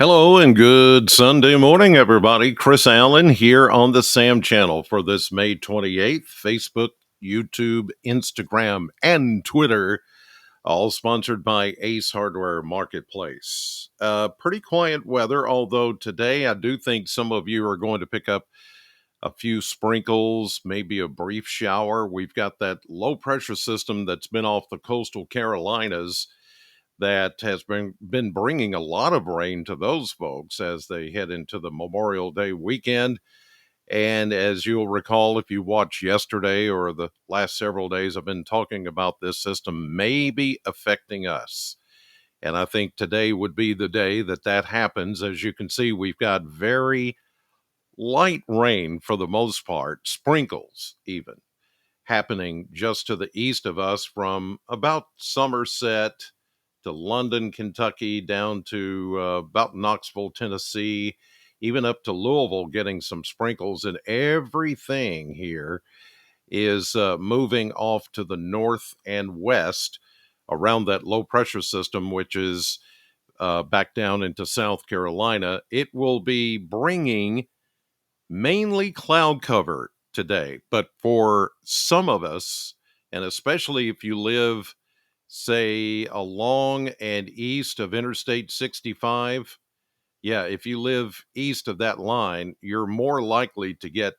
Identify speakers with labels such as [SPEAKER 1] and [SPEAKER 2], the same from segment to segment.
[SPEAKER 1] Hello and good Sunday morning, everybody. Chris Allen here on the Sam channel for this May 28th. Facebook, YouTube, Instagram, and Twitter, all sponsored by Ace Hardware Marketplace. Pretty quiet weather, although today I do think some of you are going to pick up a few sprinkles, maybe a brief shower. We've got that low pressure system that's been off the coastal Carolinas that has been bringing a lot of rain to those folks as they head into the Memorial Day weekend. And as you'll recall, if you watched yesterday or the last several days, I've been talking about this system may be affecting us. And I think today would be the day that that happens. As you can see, we've got very light rain for the most part, sprinkles even, happening just to the east of us from about Somerset to London, Kentucky, down to about Knoxville, Tennessee, even up to Louisville, getting some sprinkles. And everything here is moving off to the north and west around that low pressure system, which is back down into South Carolina. It will be bringing mainly cloud cover today, but for some of us, and especially if you live, say, along and east of Interstate 65, yeah, if you live east of that line, you're more likely to get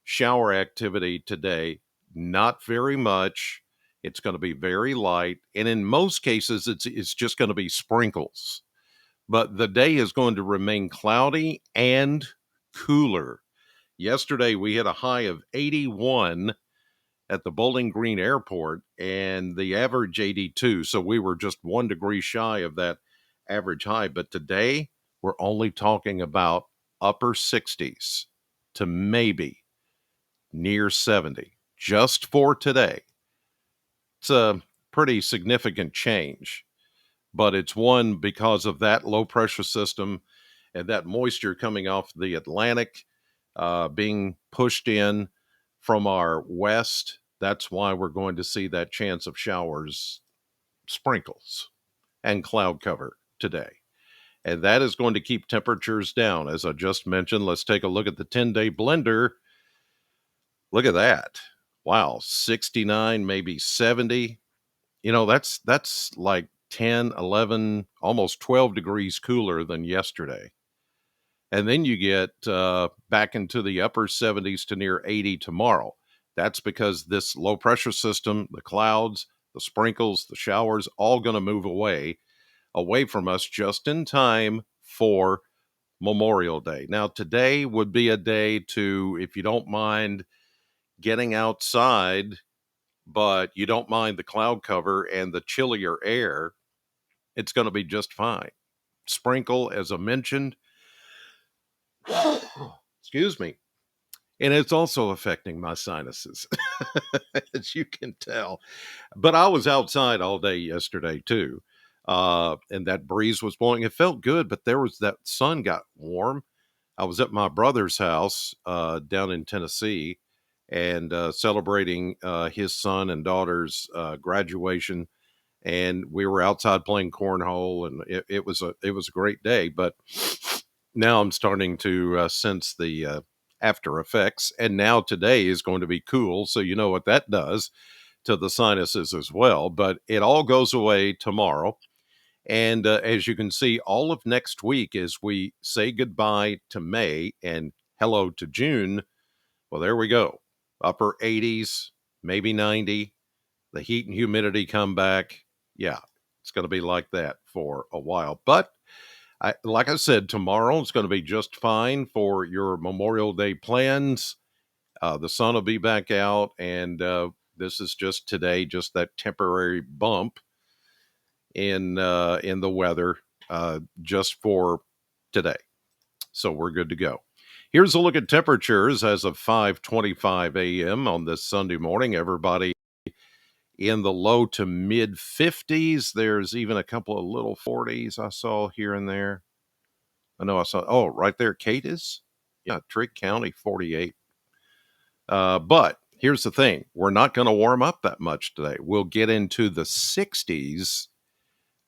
[SPEAKER 1] shower activity today. Not very much. It's going to be very light, and in most cases, it's just going to be sprinkles. But the day is going to remain cloudy and cooler. Yesterday, we hit a high of 81 at the Bowling Green Airport and the average 82. So we were just 1 degree shy of that average high. But today, we're only talking about upper 60s to maybe near 70 just for today. It's a pretty significant change, but it's one because of that low pressure system and that moisture coming off the Atlantic being pushed in from our west. That's why we're going to see that chance of showers, sprinkles, and cloud cover today. And that is going to keep temperatures down. As I just mentioned, let's take a look at the 10-day blender. Look at that. Wow, 69, maybe 70. That's like 10, 11, almost 12 degrees cooler than yesterday. And then you get back into the upper 70s to near 80 tomorrow. That's because this low pressure system, the clouds, the sprinkles, the showers, all going to move away from us just in time for Memorial Day. Now, today would be a day to, if you don't mind getting outside, but you don't mind the cloud cover and the chillier air, it's going to be just fine. Sprinkle, as I mentioned, excuse me. And it's also affecting my sinuses, as you can tell. But I was outside all day yesterday, too. And that breeze was blowing. It felt good, but that sun got warm. I was at my brother's house down in Tennessee and celebrating his son and daughter's graduation. And we were outside playing cornhole, and it was a great day. But now I'm starting to sense the after effects. And now today is going to be cool. So you know what that does to the sinuses as well. But it all goes away tomorrow. And as you can see, all of next week, as we say goodbye to May and hello to June, well, there we go. Upper 80s, maybe 90. The heat and humidity come back. Yeah, it's going to be like that for a while. But like I said, tomorrow it's going to be just fine for your Memorial Day plans. The sun will be back out, and this is just today, just that temporary bump in the weather just for today. So we're good to go. Here's a look at temperatures as of 5:25 a.m. on this Sunday morning. Everybody in the low to mid 50s. There's even a couple of little 40s I saw here and there. I saw, oh, right there, Kate is? Yeah, Trigg County, 48. But here's the thing. We're not going to warm up that much today. We'll get into the 60s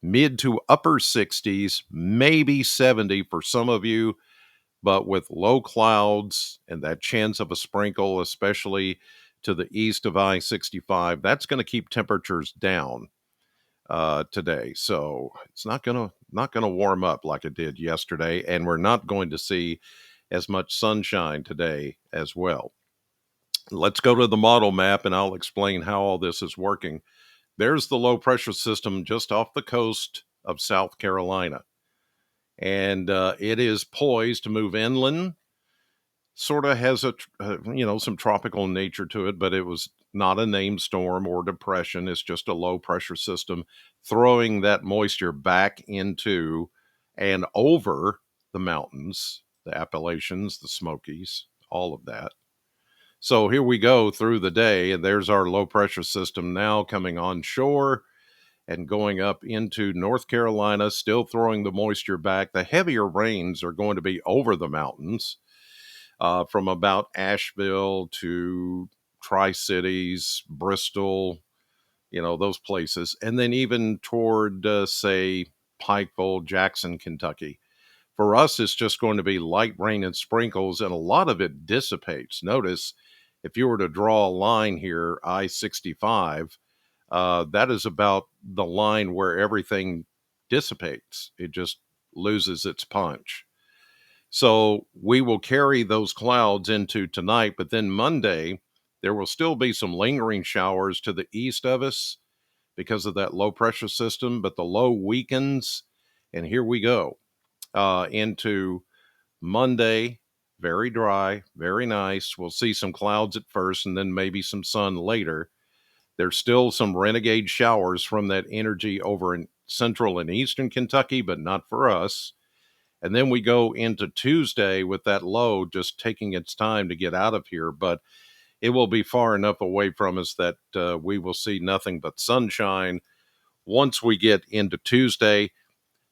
[SPEAKER 1] mid to upper 60s, maybe 70 for some of you, but with low clouds and that chance of a sprinkle, especially to the east of I-65, that's going to keep temperatures down today. So it's not gonna warm up like it did yesterday, and we're not going to see as much sunshine today as well. Let's go to the model map, and I'll explain how all this is working. There's the low pressure system just off the coast of South Carolina, and it is poised to move inland. Sort of has some tropical nature to it, but it was not a named storm or depression. It's just a low pressure system throwing that moisture back into and over the mountains, the Appalachians, the Smokies, all of that. So here we go through the day, and there's our low pressure system now coming onshore and going up into North Carolina, still throwing the moisture back. The heavier rains are going to be over the mountains from about Asheville to Tri-Cities, Bristol, those places. And then even toward, say, Pikeville, Jackson, Kentucky. For us, it's just going to be light rain and sprinkles, and a lot of it dissipates. Notice if you were to draw a line here, I-65, that is about the line where everything dissipates. It just loses its punch. So we will carry those clouds into tonight, but then Monday, there will still be some lingering showers to the east of us because of that low pressure system, but the low weakens. And here we go into Monday, very dry, very nice. We'll see some clouds at first and then maybe some sun later. There's still some renegade showers from that energy over in central and eastern Kentucky, but not for us. And then we go into Tuesday with that low just taking its time to get out of here, but it will be far enough away from us that we will see nothing but sunshine once we get into Tuesday.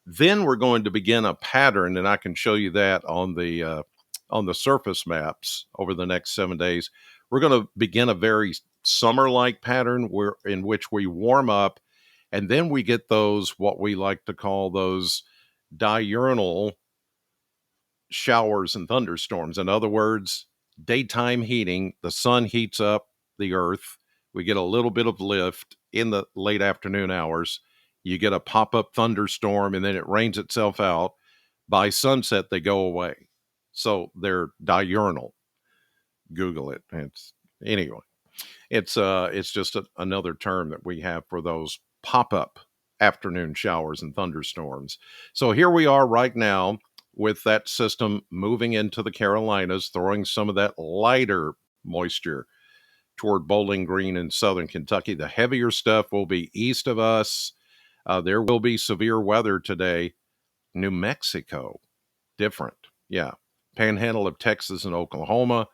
[SPEAKER 1] Then we're going to begin a pattern, and I can show you that on the surface maps over the next 7 days. We're going to begin a very summer-like pattern in which we warm up, and then we get those, what we like to call those diurnal showers and thunderstorms. In other words, daytime heating, the sun heats up the earth. We get a little bit of lift in the late afternoon hours. You get a pop-up thunderstorm, and then it rains itself out. By sunset, they go away. So they're diurnal. Google it. Anyway. It's just another term that we have for those pop-up afternoon showers and thunderstorms. So here we are right now with that system moving into the Carolinas, throwing some of that lighter moisture toward Bowling Green and southern Kentucky. The heavier stuff will be east of us. There will be severe weather today. New Mexico, different. Yeah. Panhandle of Texas and Oklahoma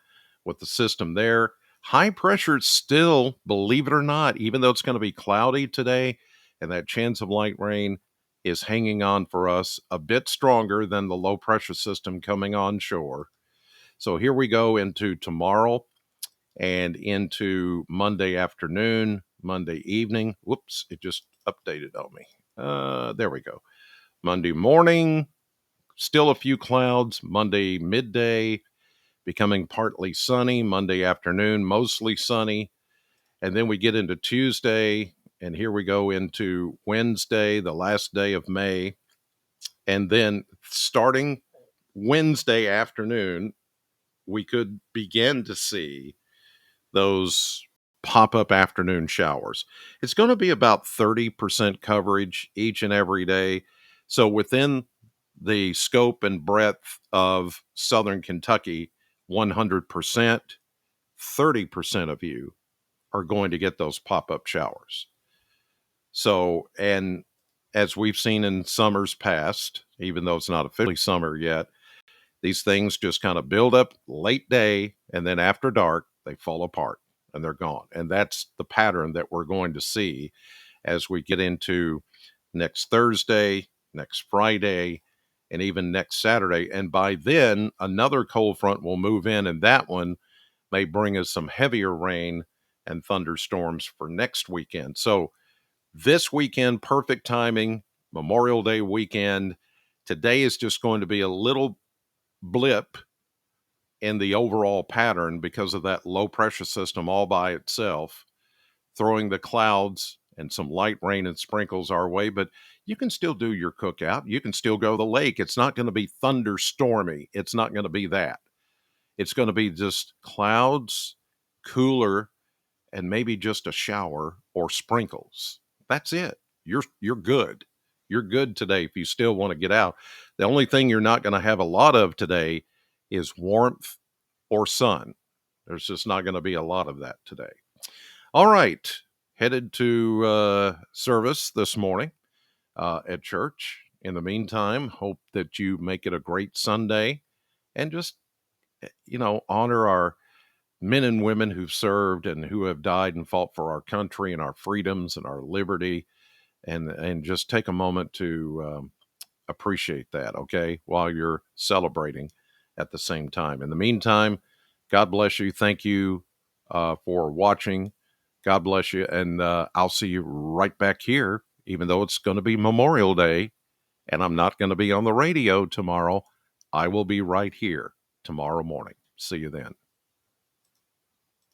[SPEAKER 1] with the system there. High pressure still, believe it or not, even though it's going to be cloudy today and that chance of light rain is hanging on for us a bit stronger than the low pressure system coming onshore. So here we go into tomorrow and into Monday afternoon, Monday evening. Whoops, it just updated on me. There we go. Monday morning, still a few clouds. Monday midday, becoming partly sunny. Monday afternoon, mostly sunny. And then we get into Tuesday, and here we go into Wednesday, the last day of May. And then starting Wednesday afternoon, we could begin to see those pop-up afternoon showers. It's going to be about 30% coverage each and every day. So within the scope and breadth of southern Kentucky, 100%, 30% of you are going to get those pop-up showers. So, and as we've seen in summers past, even though it's not officially summer yet, these things just kind of build up late day, and then after dark, they fall apart and they're gone. And that's the pattern that we're going to see as we get into next Thursday, next Friday, and even next Saturday. And by then, another cold front will move in, and that one may bring us some heavier rain and thunderstorms for next weekend. So this weekend, perfect timing. Memorial Day weekend. Today is just going to be a little blip in the overall pattern because of that low pressure system all by itself, throwing the clouds and some light rain and sprinkles our way. But you can still do your cookout. You can still go to the lake. It's not going to be thunderstormy. It's not going to be that. It's going to be just clouds, cooler, and maybe just a shower or sprinkles. That's it. You're good. You're good today if you still want to get out. The only thing you're not going to have a lot of today is warmth or sun. There's just not going to be a lot of that today. All right. Headed to service this morning at church. In the meantime, hope that you make it a great Sunday and just, honor our men and women who've served and who have died and fought for our country and our freedoms and our liberty, and just take a moment to appreciate that, okay, while you're celebrating at the same time. In the meantime, God bless you. Thank you for watching. God bless you. And I'll see you right back here, even though it's going to be Memorial Day and I'm not going to be on the radio tomorrow. I will be right here tomorrow morning. See you then.